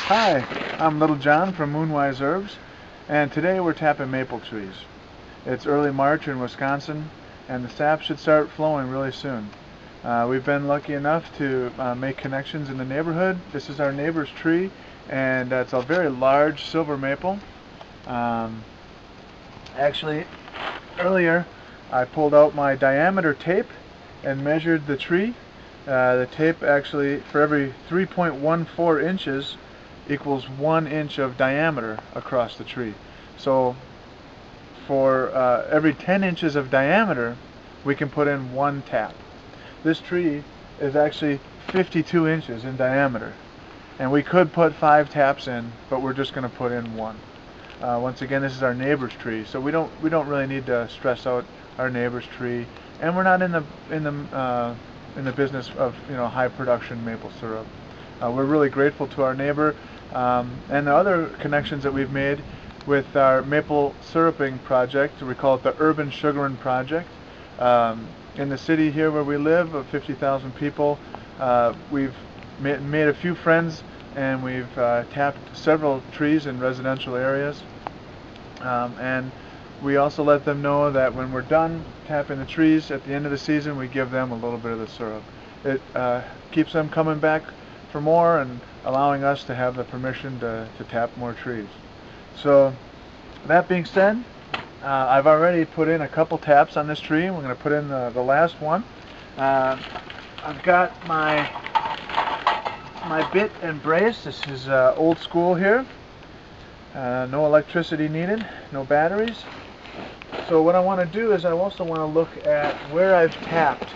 Hi, I'm Little John from Moonwise Herbs, and today we're tapping maple trees. It's early March in Wisconsin, and the sap should start flowing really soon. We've been lucky enough to make connections in the neighborhood. This is our neighbor's tree, and it's a very large silver maple. Um, Actually, earlier I pulled out my diameter tape and measured the tree. The tape actually, for every 3.14 inches, equals 1 inch of diameter across the tree. So for every 10 inches of diameter, we can put in one tap. This tree is actually 52 inches in diameter, and we could put 5 taps in, but we're just going to put in one. Once again, this is our neighbor's tree, so we don't really need to stress out our neighbor's tree, and we're not in the business of high production maple syrup. We're really grateful to our neighbor and the other connections that we've made with our maple syruping project. We call it the Urban Sugarin Project. In the city here where we live, of 50,000 people, we've made a few friends, and we've tapped several trees in residential areas. And we also let them know that when we're done tapping the trees at the end of the season, we give them a little bit of the syrup. It keeps them coming back for more and allowing us to have the permission to tap more trees. So that being said, I've already put in a couple taps on this tree. We're going to put in the last one. I've got my bit and brace. This is old school here. No electricity needed, no batteries. So what I want to do is I also want to look at where I've tapped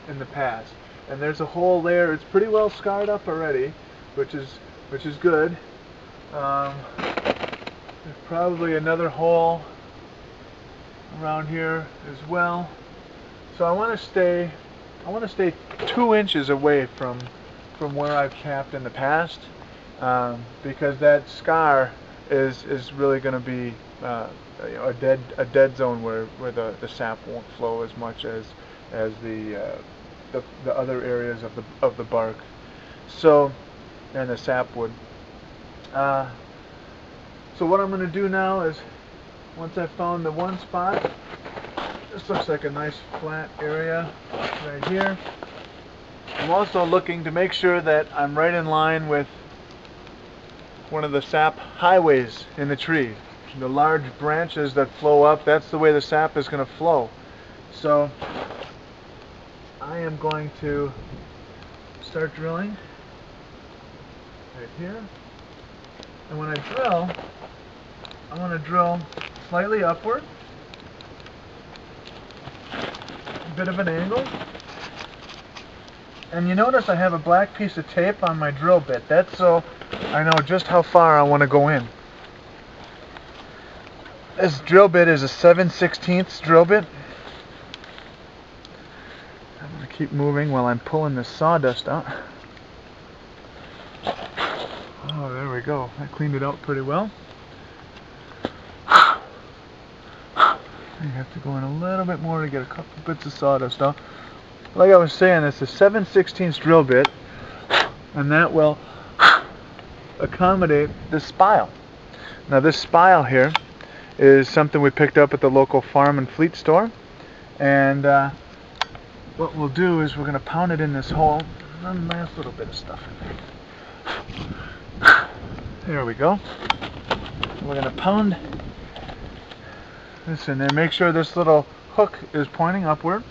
in the past. And there's a hole there. It's pretty well scarred up already, which is good. There's probably another hole around here as well. So I want to stay 2 inches away from where I've tapped in the past, because that scar is really going to be a dead zone where the sap won't flow as much as the other areas of the bark. So, and the sapwood. So what I'm going to do now is, once I've found the one spot, this looks like a nice flat area right here. I'm also looking to make sure that I'm right in line with one of the sap highways in the tree. The large branches that flow up, that's the way the sap is going to flow. So I am going to start drilling right here. And when I drill, I want to drill slightly upward, a bit of an angle. And you notice I have a black piece of tape on my drill bit. That's so I know just how far I want to go in. This drill bit is a 7/16 drill bit. I'm going to keep moving while I'm pulling this sawdust out. Oh, there we go. I cleaned it out pretty well. You have to go in a little bit more to get a couple bits of sawdust out. Like I was saying, it's a 7/16 drill bit, and that will accommodate this spile. Now this spile here is something we picked up at the local farm and fleet store, and what we'll do is we're going to pound it in this hole. One last little bit of stuff in there. There we go. We're going to pound this in there. Make sure this little hook is pointing upward.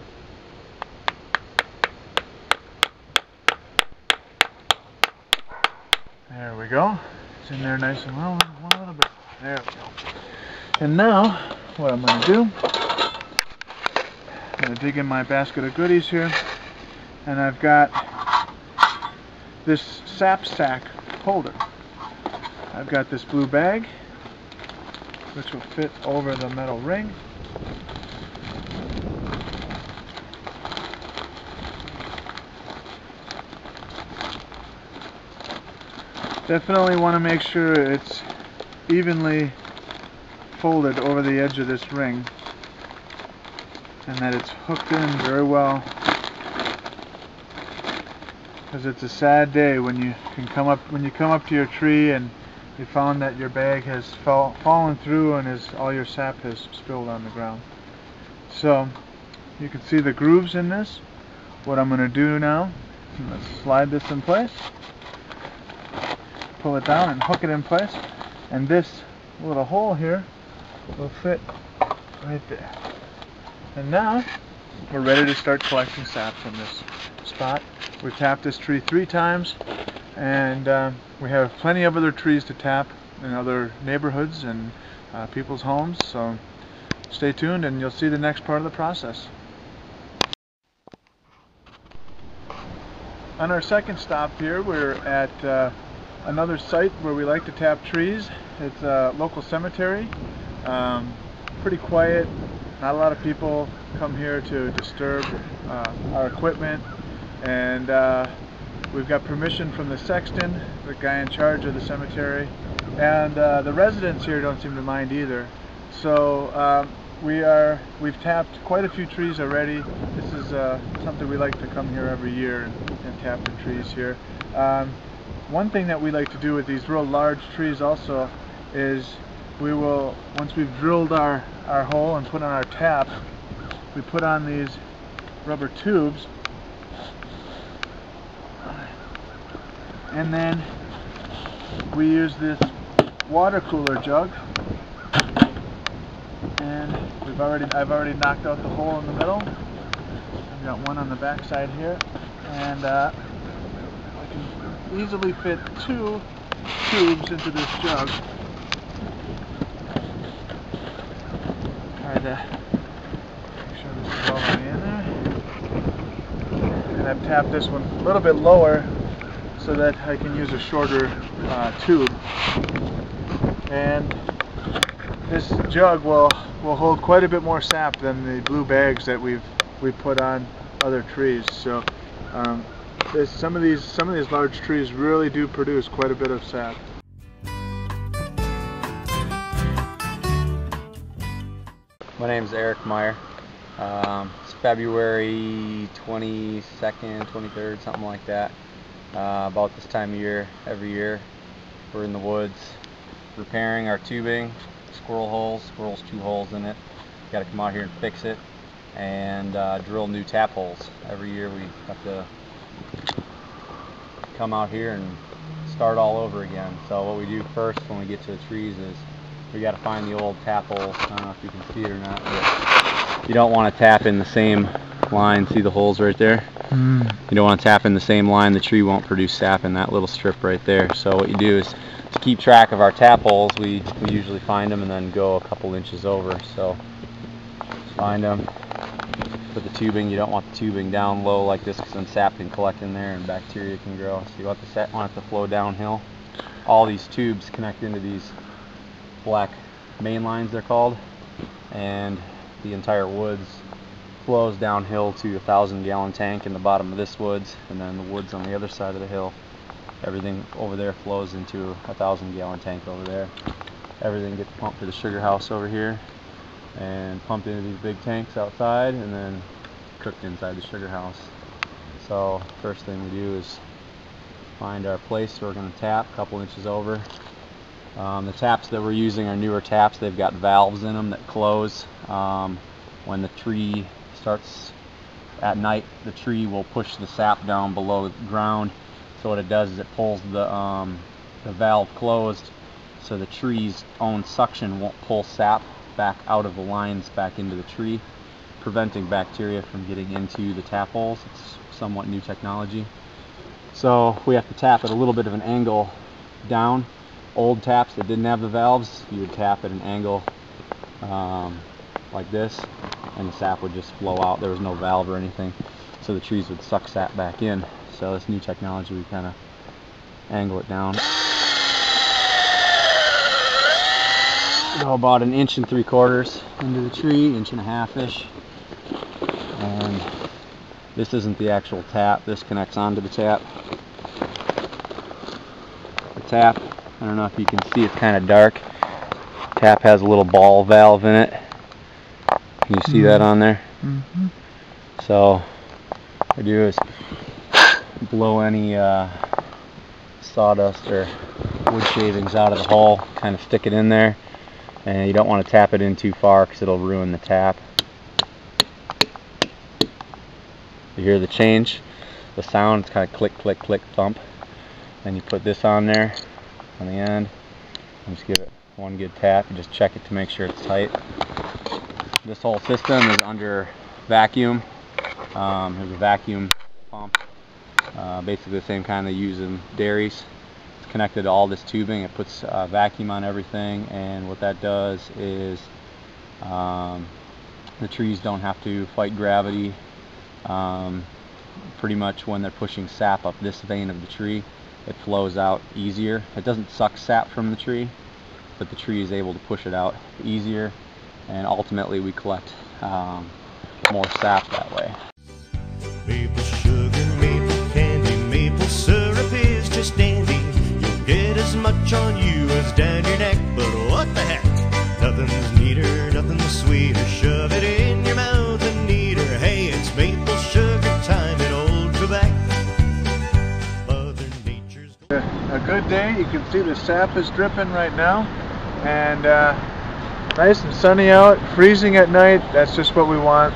There we go. It's in there nice and well. One little bit. There we go. And now, what I'm going to do, I'm going to dig in my basket of goodies here, and I've got this sap sack holder. I've got this blue bag, which will fit over the metal ring. Definitely want to make sure it's evenly folded over the edge of this ring, and that it's hooked in very well because it's a sad day when you come up to your tree and you found that your bag has fallen through and all your sap has spilled on the ground. So you can see the grooves in this. What I'm going to do now, let's slide this in place, pull it down and hook it in place, and this little hole here will fit right there. And now we're ready to start collecting sap from this spot. We've tapped this tree 3 times, and we have plenty of other trees to tap in other neighborhoods and people's homes, so stay tuned and you'll see the next part of the process. On our second stop here, we're at another site where we like to tap trees. It's a local cemetery. Pretty quiet, not a lot of people come here to disturb our equipment, and we've got permission from the sexton, the guy in charge of the cemetery, and the residents here don't seem to mind either. So we've tapped quite a few trees already. This is something we like to come here every year and tap the trees here. One thing that we like to do with these real large trees also is we will, once we've drilled our hole and put on our tap, we put on these rubber tubes, and then we use this water cooler jug, and I've already knocked out the hole in the middle. I've got one on the back side here, and I can easily fit 2 tubes into this jug. Try to make sure this is all the way in there. And I've tapped this one a little bit lower so that I can use a shorter tube. And this jug will hold quite a bit more sap than the blue bags that we've put on other trees. So some of these large trees really do produce quite a bit of sap. My name is Eric Meyer. It's February 22nd, 23rd, something like that. About this time of year, every year, we're in the woods repairing our tubing, squirrel's 2 holes in it. Got to come out here and fix it, and drill new tap holes. Every year we have to come out here and start all over again. So what we do first when we get to the trees is we got to find the old tap holes. I don't know if you can see it or not, but you don't want to tap in the same line. See the holes right there? You don't want to tap in the same line. The tree won't produce sap in that little strip right there. So what you do is to keep track of our tap holes, we usually find them and then go a couple inches over. So find them, put the tubing. You don't want the tubing down low like this, because then sap can collect in there and bacteria can grow. So you want it to flow downhill. All these tubes connect into these black main lines, they're called, and the entire woods flows downhill to a 1,000-gallon tank in the bottom of this woods, and then the woods on the other side of the hill, everything over there flows into a 1,000-gallon tank over there. Everything gets pumped to the sugar house over here and pumped into these big tanks outside, and then cooked inside the sugar house. So first thing we do is find our place we're going to tap, a couple inches over. The taps that we're using are newer taps. They've got valves in them that close. When the tree starts at night, the tree will push the sap down below the ground. So what it does is it pulls the valve closed, so the tree's own suction won't pull sap back out of the lines back into the tree, preventing bacteria from getting into the tap holes. It's somewhat new technology. So we have to tap at a little bit of an angle down. Old taps that didn't have the valves, you would tap at an angle like this, and the sap would just flow out. There was no valve or anything, so the trees would suck sap back in. So this new technology, we kind of angle it down. Go about 1 3/4 inches into the tree, 1.5 inches-ish. And this isn't the actual tap. This connects onto the tap. The tap, I don't know if you can see, it's kind of dark. Tap has a little ball valve in it. Can you see that on there? So what I do is blow any sawdust or wood shavings out of the hole. Kind of stick it in there, and you don't want to tap it in too far because it'll ruin the tap. You hear the change, the sound, it's kind of click, click, click, thump. Then you put this on there on the end and just give it one good tap and just check it to make sure it's tight. This whole system is under vacuum. There's a vacuum pump, basically the same kind they use in dairies. It's connected to all this tubing. It puts vacuum on everything, and what that does is the trees don't have to fight gravity. Pretty much when they're pushing sap up this vein of the tree, it flows out easier. It doesn't suck sap from the tree, but the tree is able to push it out easier, and ultimately we collect more sap that way. Maple sugar, maple candy, maple syrup is just dandy. You'll get as much on you as down your neck, but what the heck? Nothing's neater, nothing's sweeter. Shove it in your mouth and neater. Hey, it's maple sugar time in old Quebec. Mother Nature's a good day. You can see the sap is dripping right now, and nice and sunny out, freezing at night. That's just what we want.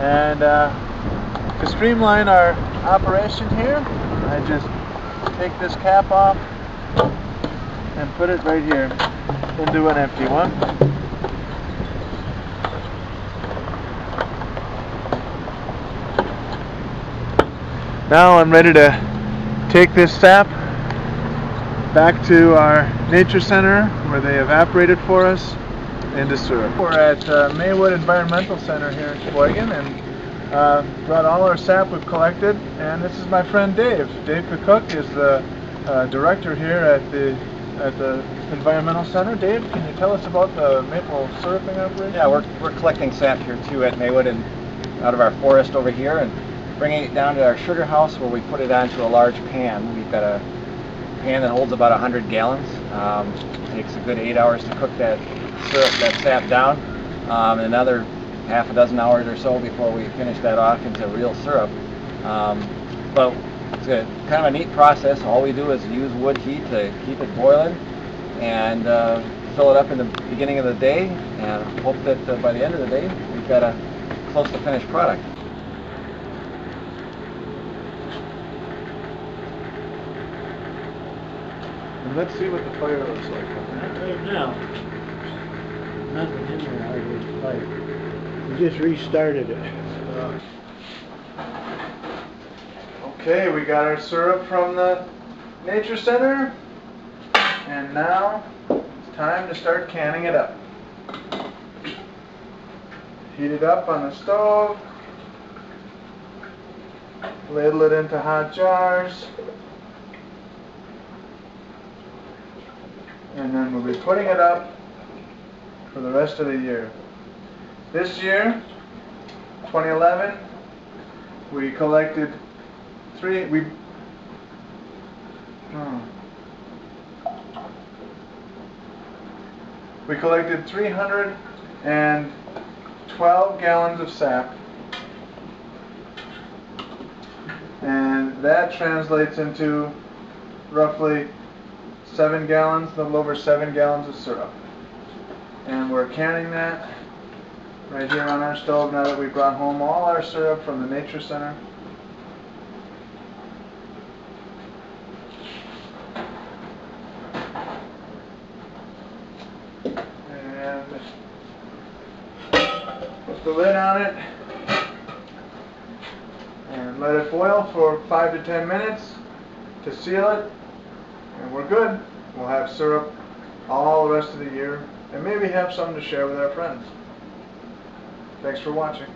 And to streamline our operation here, I just take this cap off and put it right here into an empty one. Now I'm ready to take this sap back to our nature center where they evaporate it for us into syrup. We're at Maywood Environmental Center here in Sheboygan, and brought all our sap we've collected, and this is my friend Dave. Dave Cook is the director here at the Environmental Center. Dave, can you tell us about the maple syruping operation? Yeah, we're collecting sap here too at Maywood and out of our forest over here, and bringing it down to our sugar house where we put it onto a large pan. We've got a pan that holds about 100 gallons. It takes a good 8 hours to cook that syrup, that sap down, and another half a dozen hours or so before we finish that off into real syrup. But it's kind of a neat process. All we do is use wood heat to keep it boiling and fill it up in the beginning of the day, and hope that by the end of the day we've got a close to finished product. And let's see what the fire looks like. Right now, nothing in there hardly fire. We just restarted it. Okay, we got our syrup from the Nature Center, and now it's time to start canning it up. Heat it up on the stove, ladle it into hot jars, and then we'll be putting it up for the rest of the year. This year, 2011, we collected we collected 312 gallons of sap, and that translates into roughly 7 gallons, a little over 7 gallons of syrup. And we're canning that right here on our stove now that we brought home all our syrup from the Nature Center. And put the lid on it and let it boil for 5 to 10 minutes to seal it, and we're good. We'll have syrup all the rest of the year, and maybe have some to share with our friends. Thanks for watching.